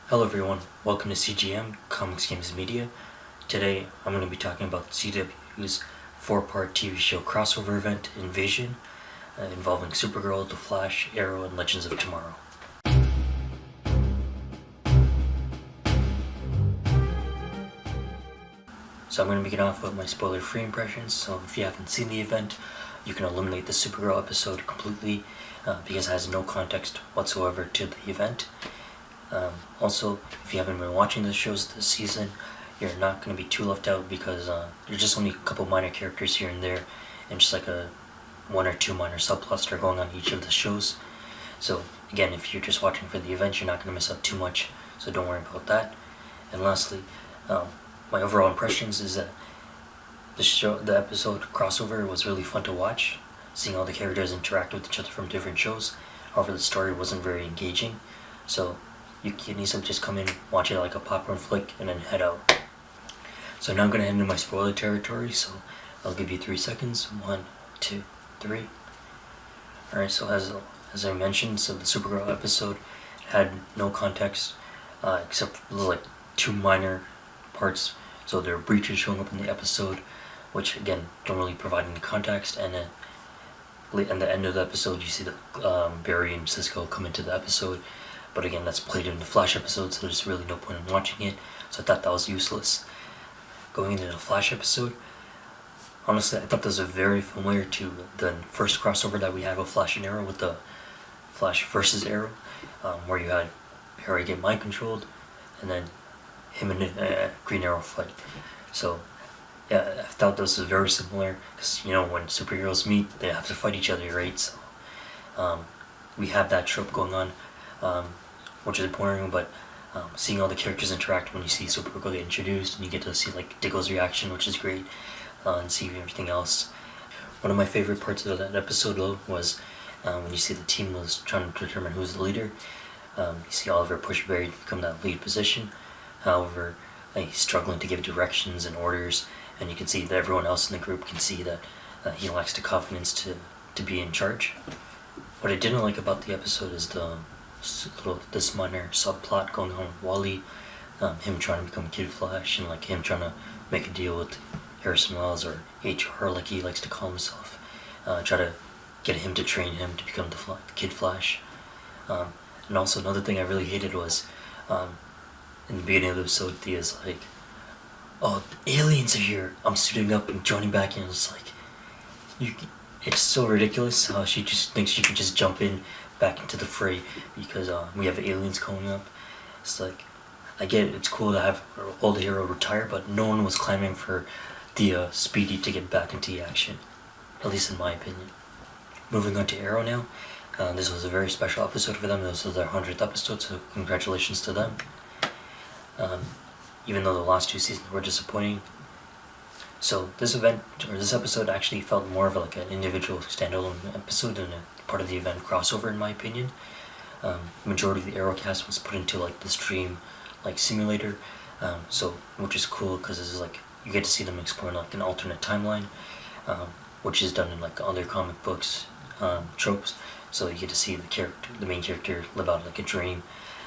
Hello everyone, welcome to CGM, Comics Games Media. Today I'm going to be talking about CW's 4-part TV show crossover event, Invasion, involving Supergirl, The Flash, Arrow, and Legends of Tomorrow. So I'm going to begin off with my spoiler-free impressions, so if you haven't seen the event, you can eliminate the Supergirl episode completely because it has no context whatsoever to the event. Also, if you haven't been watching the shows this season, you're not going to be too left out because there's just only a couple minor characters here and there, and just like one or two minor subplots that are going on each of the shows. So again, if you're just watching for the event, you're not going to miss out too much, so don't worry about that. And lastly, my overall impressions is that the episode crossover was really fun to watch, seeing all the characters interact with each other from different shows. However, the story wasn't very engaging, so you can easily just come in, watch it like a popcorn flick, and then head out. So now I'm going to head into my spoiler territory, so I'll give you 3 seconds. 1, 2, 3. Alright, so as I mentioned, so the Supergirl episode had no context, except for like 2 minor parts. So there are breaches showing up in the episode, which again don't really provide any context, and then at the end of the episode you see the Barry and Cisco come into the episode, but again that's played in the Flash episode, so there's really no point in watching it, so I thought that was useless. Going into the Flash episode, honestly I thought this was very familiar to the first crossover that we had with Flash and Arrow, with the Flash versus Arrow, where you had Barry get mind controlled and then him and Green Arrow fight. So yeah, I thought this was very similar, because you know when superheroes meet they have to fight each other, right? So we have that trope going on, which is boring, but seeing all the characters interact when you see Supergirl get introduced, and you get to see like Diggle's reaction, which is great, and see everything else. One of my favorite parts of that episode though was when you see the team was trying to determine who's the leader. You see Oliver push Barry to become that lead position. However, he's struggling to give directions and orders, and you can see that everyone else in the group can see that he lacks the confidence to be in charge. What I didn't like about the episode is this minor subplot going on with Wally, him trying to become Kid Flash, and like him trying to make a deal with Harrison Wells, or HR like he likes to call himself, try to get him to train him to become the Kid Flash. And also another thing I really hated was in the beginning of the episode, Thea's like, "Oh, aliens are here! I'm suiting up and joining back in." It's like, it's so ridiculous how she just thinks she can just jump in back into the fray because we have aliens coming up. It's like, I get it, it's cool to have our old hero retire, but no one was clamoring for the Speedy to get back into the action, at least in my opinion. Moving on to Arrow now. This was a very special episode for them. This was their 100th episode, so congratulations to them. Even though the last 2 seasons were disappointing. So this episode actually felt more of like an individual standalone episode than a part of the event crossover, in my opinion. Majority of the Arrow cast was put into like this dream like simulator, so which is cool because this is like you get to see them exploring like an alternate timeline, which is done in like other comic books tropes. So you get to see the main character live out like a dream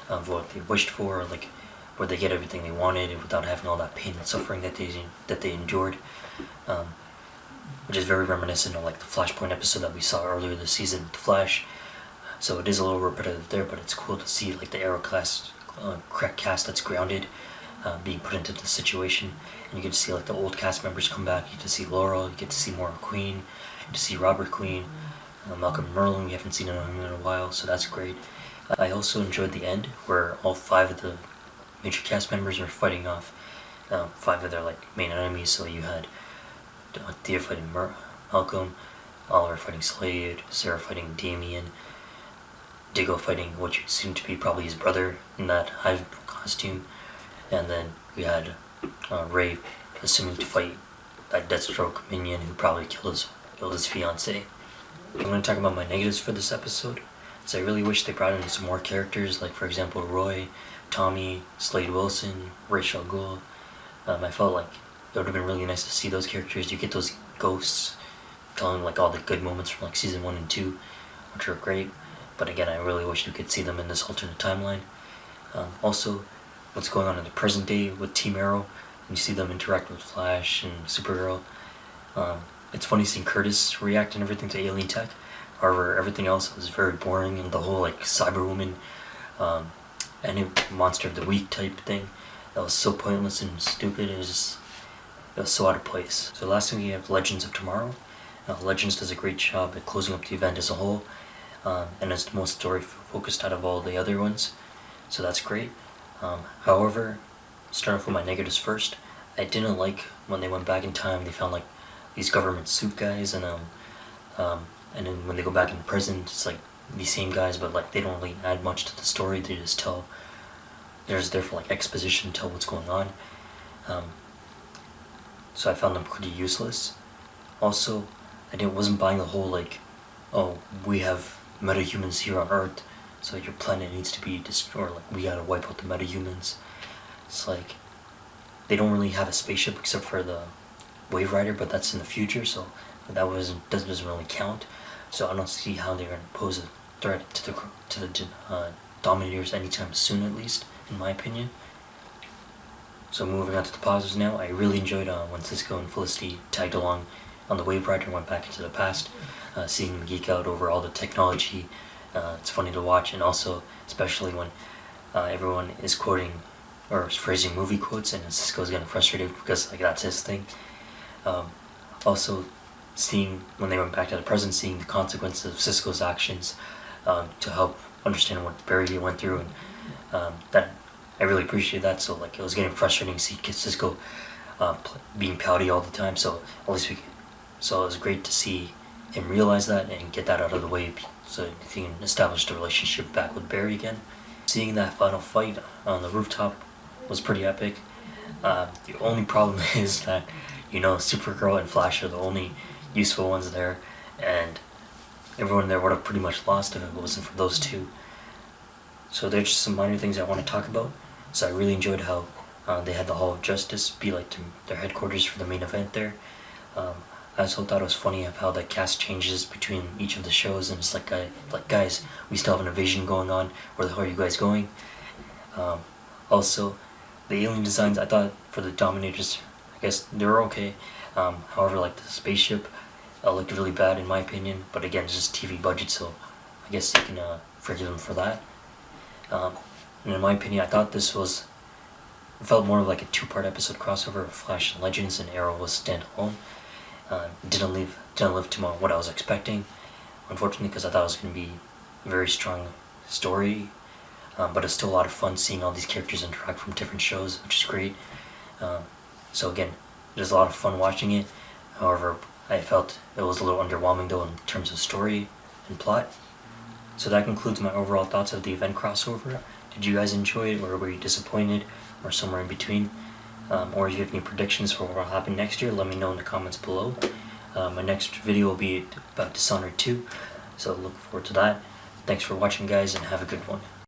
of what they wished for, or like where they get everything they wanted without having all that pain and suffering that they endured, which is very reminiscent of like the Flashpoint episode that we saw earlier this season with the Flash. So it is a little repetitive there, but it's cool to see like the Arrow cast that's grounded being put into the situation, and you get to see like the old cast members come back. You get to see Laurel, you get to see Maura Queen, you get to see Robert Queen, Malcolm Merlin. We haven't seen him in a while, so that's great. I also enjoyed the end where all 5 of the major cast members were fighting off 5 of their like main enemies. So you had Thea fighting Malcolm, Oliver fighting Slade, Sarah fighting Damien, Diggle fighting what you assume to be probably his brother in that hive costume, and then we had Ray assuming to fight that Deathstroke minion who probably killed his fiancée. I'm going to talk about my negatives for this episode. So I really wish they brought in some more characters, like for example Roy, Tommy, Slade Wilson, Rachel Gould. I felt like it would have been really nice to see those characters. You get those ghosts telling like all the good moments from like season 1 and 2, which are great. But again, I really wish you could see them in this alternate timeline. Also, what's going on in the present day with Team Arrow, and you see them interact with Flash and Supergirl. It's funny seeing Curtis react and everything to alien tech. However, everything else was very boring, and the whole like Cyberwoman, any monster of the week type thing, that was so pointless and stupid. It was so out of place. So last thing we have Legends of Tomorrow. Legends does a great job at closing up the event as a whole, and it's the most story focused out of all the other ones, so that's great. However, starting off with my negatives first, I didn't like when they went back in time. They found like these government suit guys, and then when they go back in prison, it's like these same guys, but like they don't really add much to the story. They just tell, they're just there for like exposition, tell what's going on. So I found them pretty useless. Also, wasn't buying the whole like, oh, we have metahumans here on Earth, so your planet needs to be destroyed, like we gotta wipe out the metahumans. It's like, they don't really have a spaceship except for the Wave Rider, but that's in the future, so that doesn't really count. So I don't see how they're gonna pose a threat to the Dominators anytime soon, at least, in my opinion. So moving on to the positives now, I really enjoyed when Cisco and Felicity tagged along on the Wave Rider and went back into the past, seeing them geek out over all the technology. It's funny to watch, and also especially when everyone is quoting or phrasing movie quotes, and Cisco's getting frustrated because like that's his thing. Also, seeing when they went back to the present, seeing the consequences of Cisco's actions to help understand what Barry went through, and that I really appreciate that. So like it was getting frustrating to see Cisco being pouty all the time. So at least so it was great to see him realize that and get that out of the way, so he can establish the relationship back with Barry again. Seeing that final fight on the rooftop was pretty epic. The only problem is that, you know, Supergirl and Flash are the only useful ones there, and everyone there would have pretty much lost if it wasn't for those two. So there's just some minor things I want to talk about. So I really enjoyed how they had the Hall of Justice be like their headquarters for the main event there. I also thought it was funny of how the cast changes between each of the shows, and it's like, guys, we still have an invasion going on. Where the hell are you guys going? Also, the alien designs, I thought for the Dominators, I guess they were okay. However, like the spaceship looked really bad in my opinion. But again, it's just TV budget, so I guess you can forgive them for that. And in my opinion, I thought it felt more of like a two-part episode crossover of Flash and Legends, and Arrow was standalone. Didn't live to what I was expecting, unfortunately, because I thought it was going to be a very strong story, but it's still a lot of fun seeing all these characters interact from different shows, which is great. So again, it was a lot of fun watching it. However, I felt it was a little underwhelming though in terms of story and plot. So that concludes my overall thoughts of the event crossover. Did you guys enjoy it, or were you disappointed, or somewhere in between? Or if you have any predictions for what will happen next year, let me know in the comments below. My next video will be about Dishonored 2, so look forward to that. Thanks for watching, guys, and have a good one.